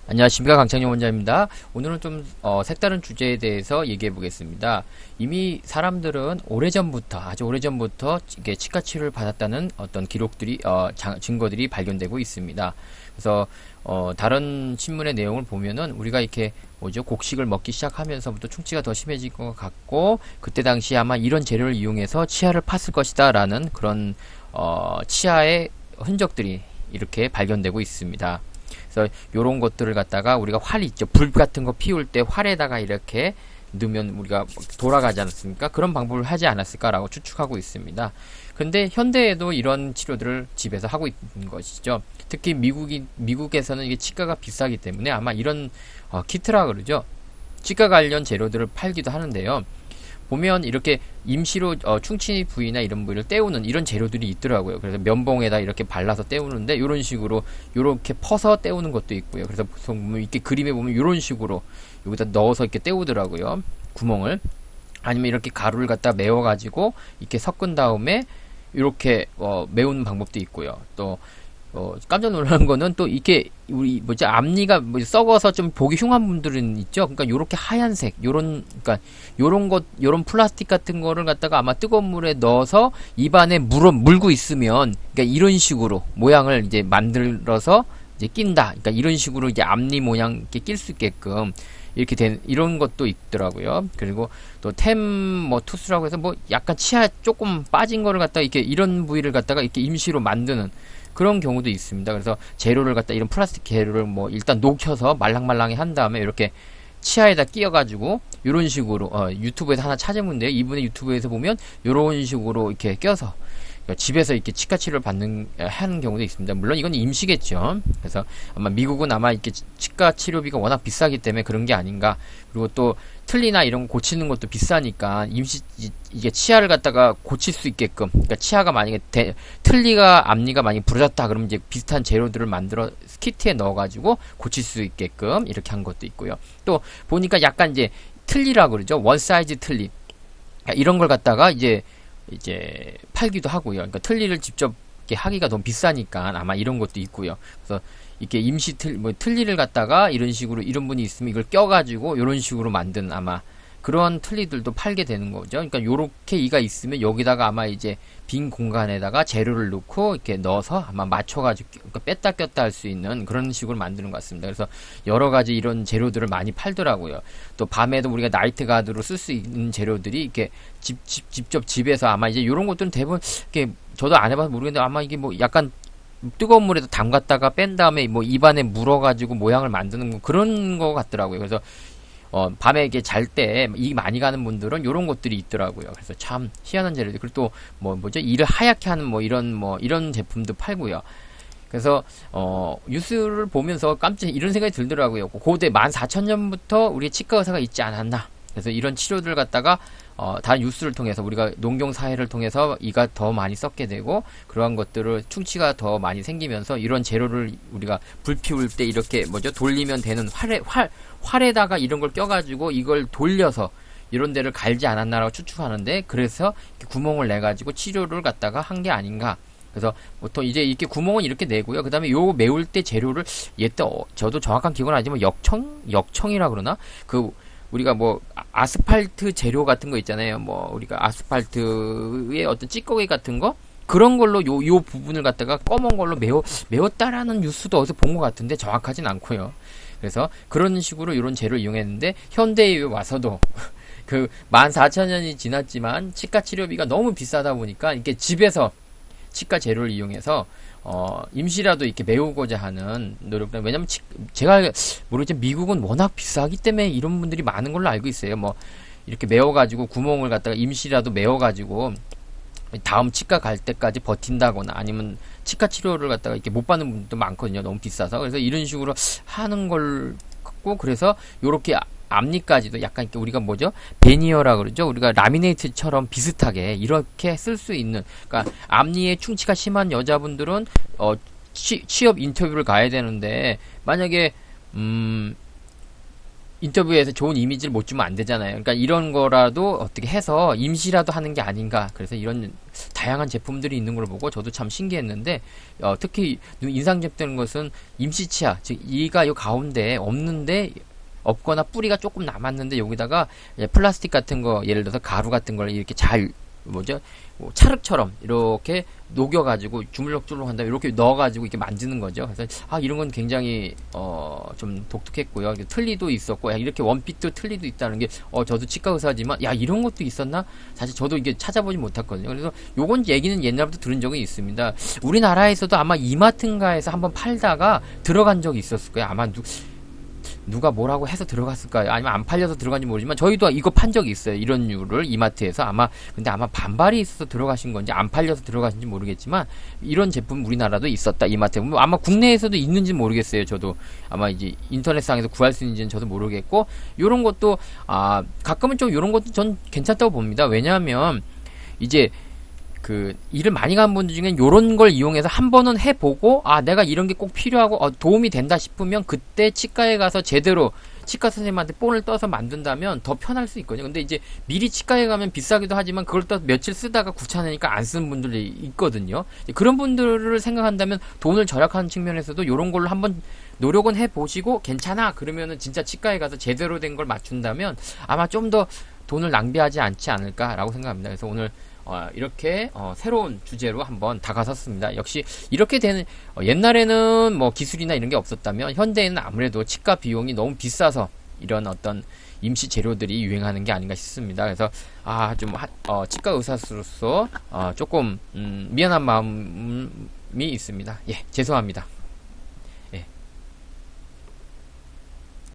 안녕하십니까, 강창용 원장입니다. 오늘은 좀 색다른 주제에 대해서 얘기해 보겠습니다. 이미 사람들은 오래전부터, 아주 오래전부터 이게 치과 치료를 받았다는 어떤 기록들이 증거들이 발견되고 있습니다. 그래서 다른 신문의 내용을 보면은 우리가 이렇게 뭐죠, 곡식을 먹기 시작하면서부터 충치가 더 심해질 것 같고, 그때 당시 아마 이런 재료를 이용해서 치아를 팠을 것이다라는 그런 치아의 흔적들이 이렇게 발견되고 있습니다. 그래서 요런 것들을 갖다가 우리가 활 있죠. 불 같은 거 피울 때 활에다가 이렇게 넣으면 우리가 돌아가지 않았습니까? 그런 방법을 하지 않았을까라고 추측하고 있습니다. 근데 현대에도 이런 치료들을 집에서 하고 있는 것이죠. 특히 미국에서는 이게 치과가 비싸기 때문에 아마 이런 키트라 그러죠. 치과 관련 재료들을 팔기도 하는데요. 보면 이렇게 임시로 충치 부위나 이런 부위를 때우는 이런 재료들이 있더라고요. 그래서 면봉에다 이렇게 발라서 때우는데 이런 식으로 이렇게 퍼서 때우는 것도 있고요. 그래서 보통 보면 이렇게 그림에 보면 이런 식으로 여기다 넣어서 이렇게 때우더라고요. 구멍을. 아니면 이렇게 가루를 갖다 메워 가지고 이렇게 섞은 다음에 이렇게 메우는 방법도 있고요. 또 깜짝 놀란 거는 또 이게 우리 뭐지, 앞니가 뭐 썩어서 좀 보기 흉한 분들은 있죠. 그러니까 요렇게 하얀색 그러니까 요런 플라스틱 같은 거를 갖다가 아마 뜨거운 물에 넣어서 입안에 물고 있으면, 그러니까 이런 식으로 모양을 이제 만들어서 이제 낀다. 그러니까 이런 식으로 이제 앞니 모양 이렇게 낄 수 있게끔 이렇게 된 이런 것도 있더라고요. 그리고 또 투스라고 해서 뭐 약간 치아 조금 빠진 거를 갖다가 이렇게 이런 부위를 갖다가 이렇게 임시로 만드는 그런 경우도 있습니다. 그래서 재료를 갖다 이런 플라스틱 재료를 뭐 일단 녹여서 말랑말랑히 한 다음에 이렇게 치아에다 끼워가지고 이런 식으로 유튜브에서 하나 찾으면 돼요. 이분의 유튜브에서 보면 이런 식으로 이렇게 껴서 집에서 이렇게 치과 치료를 하는 경우도 있습니다. 물론 이건 임시겠죠. 그래서 아마 미국은 아마 이렇게 치과 치료비가 워낙 비싸기 때문에 그런 게 아닌가. 그리고 또 틀니나 이런 거 고치는 것도 비싸니까 이게 치아를 갖다가 고칠 수 있게끔, 그러니까 치아가 만약에 틀니가 앞니가 많이 부러졌다 그러면 이제 비슷한 재료들을 만들어 키트에 넣어가지고 고칠 수 있게끔 이렇게 한 것도 있고요. 또 보니까 약간 이제 틀니라 그러죠. 원 사이즈 틀니 이런 걸 갖다가 이제 팔기도 하고요. 그러니까 틀니를 직접 이렇게 하기가 너무 비싸니까 아마 이런 것도 있고요. 그래서 이렇게 틀니를 갖다가 이런 식으로 이런 분이 있으면 이걸 껴가지고 이런 식으로 만든 아마 그런 틀니들도 팔게 되는 거죠. 그러니까 요렇게 이가 있으면 여기다가 아마 이제 빈 공간에다가 재료를 넣고 이렇게 넣어서 아마 맞춰가지고 그러니까 뺐다 꼈다 할 수 있는 그런 식으로 만드는 것 같습니다. 그래서 여러 가지 이런 재료들을 많이 팔더라고요. 또 밤에도 우리가 나이트 가드로 쓸 수 있는 재료들이 이렇게 직접 집에서 아마 이제 이런 것들은 대부분 이렇게 저도 안 해봐서 모르겠는데 아마 이게 뭐 약간 뜨거운 물에다 담갔다가 뺀 다음에 뭐 입안에 물어가지고 모양을 만드는 거 그런 거 같더라고요. 그래서 밤에 이게 잘 때 이 많이 가는 분들은 이런 것들이 있더라고요. 그래서 참 희한한 재료들. 그리고 또 뭐죠? 이를 하얗게 하는 이런 제품도 팔고요. 그래서 뉴스를 보면서 깜짝 이런 생각이 들더라고요. 고대 14,000년부터 우리 치과 의사가 있지 않았나. 그래서 이런 치료들 갖다가 다른 뉴스를 통해서 우리가 농경 사회를 통해서 이가 더 많이 썩게 되고 그러한 것들을 충치가 더 많이 생기면서 이런 재료를 우리가 불 피울 때 이렇게 돌리면 되는 활에다가 이런 걸 껴가지고 이걸 돌려서 이런 데를 갈지 않았나라고 추측하는데, 그래서 구멍을 내 가지고 치료를 갖다가 한 게 아닌가. 그래서 보통 이제 이렇게 구멍은 이렇게 내고요. 그 다음에 요 메울 때 재료를 저도 정확한 기억은 아니지만 역청이라 그러나 우리가 뭐 아스팔트 재료 같은 거 있잖아요. 뭐 우리가 아스팔트의 어떤 찌꺼기 같은 거 그런 걸로 요 부분을 갖다가 검은 걸로 메웠다라는 뉴스도 어디서 본 것 같은데 정확하진 않고요. 그래서 그런 식으로 이런 재료를 이용했는데 현대에 와서도 그 14,000년이 지났지만 치과 치료비가 너무 비싸다 보니까 이렇게 집에서 치과 재료를 이용해서 임시라도 이렇게 메우고자 하는 노력들. 왜냐면 제가 모르겠지만 미국은 워낙 비싸기 때문에 이런 분들이 많은 걸로 알고 있어요. 뭐 이렇게 메워가지고 구멍을 갖다가 임시라도 메워가지고 다음 치과 갈 때까지 버틴다거나 아니면 치과 치료를 갖다가 이렇게 못 받는 분들도 많거든요. 너무 비싸서. 그래서 이런 식으로 하는 걸 갖고, 그래서 요렇게 앞니까지도 약간 이렇게 우리가 베니어라 그러죠. 우리가 라미네이트처럼 비슷하게 이렇게 쓸 수 있는, 그러니까 앞니에 충치가 심한 여자분들은 취업 인터뷰를 가야 되는데 만약에 인터뷰에서 좋은 이미지를 못 주면 안 되잖아요. 그러니까 이런 거라도 어떻게 해서 임시라도 하는 게 아닌가. 그래서 이런 다양한 제품들이 있는 걸 보고 저도 참 신기했는데, 특히 인상 깊다는 것은 임시치아, 즉 이가 요 가운데 없는데, 없거나 뿌리가 조금 남았는데 여기다가 플라스틱 같은 거, 예를 들어서 가루 같은 걸 이렇게 잘 뭐죠? 뭐 찰흙처럼 이렇게 녹여가지고 주물럭주물럭 한다 이렇게 넣어가지고 이렇게 만드는 거죠. 그래서 이런 건 굉장히 좀 독특했고요. 틀니도 있었고, 이렇게 원피트 틀니도 있다는 게 저도 치과 의사지만 이런 것도 있었나? 사실 저도 이게 찾아보지 못했거든요. 그래서 요건 얘기는 옛날부터 들은 적이 있습니다. 우리나라에서도 아마 이마트인가에서 한번 팔다가 들어간 적이 있었을 거예요. 아마 누가 뭐라고 해서 들어갔을까요? 아니면 안 팔려서 들어간지 모르지만 저희도 이거 판 적이 있어요. 이런 류를 이마트에서 근데 아마 반발이 있어서 들어가신 건지 안 팔려서 들어가신지 모르겠지만 이런 제품 우리나라도 있었다. 이마트에 보면 아마 국내에서도 있는지 모르겠어요. 저도 아마 이제 인터넷상에서 구할 수 있는지는 저도 모르겠고, 요런 것도 가끔은 좀 요런 것도 전 괜찮다고 봅니다. 왜냐하면 이제 일을 많이 가는 분들 중엔 요런 걸 이용해서 한 번은 해보고, 내가 이런 게 꼭 필요하고, 도움이 된다 싶으면 그때 치과에 가서 제대로 치과 선생님한테 본을 떠서 만든다면 더 편할 수 있거든요. 근데 이제 미리 치과에 가면 비싸기도 하지만 그걸 또 며칠 쓰다가 귀찮으니까 안 쓰는 분들이 있거든요. 그런 분들을 생각한다면 돈을 절약하는 측면에서도 요런 걸로 한번 노력은 해보시고 괜찮아 그러면은 진짜 치과에 가서 제대로 된 걸 맞춘다면 아마 좀 더 돈을 낭비하지 않지 않을까라고 생각합니다. 그래서 오늘 이렇게 새로운 주제로 한번 다가섰습니다. 역시 이렇게 되는, 옛날에는 뭐 기술이나 이런 게 없었다면 현대에는 아무래도 치과 비용이 너무 비싸서 이런 어떤 임시 재료들이 유행하는 게 아닌가 싶습니다. 그래서 좀 치과 의사로서 조금 미안한 마음이 있습니다. 예, 죄송합니다.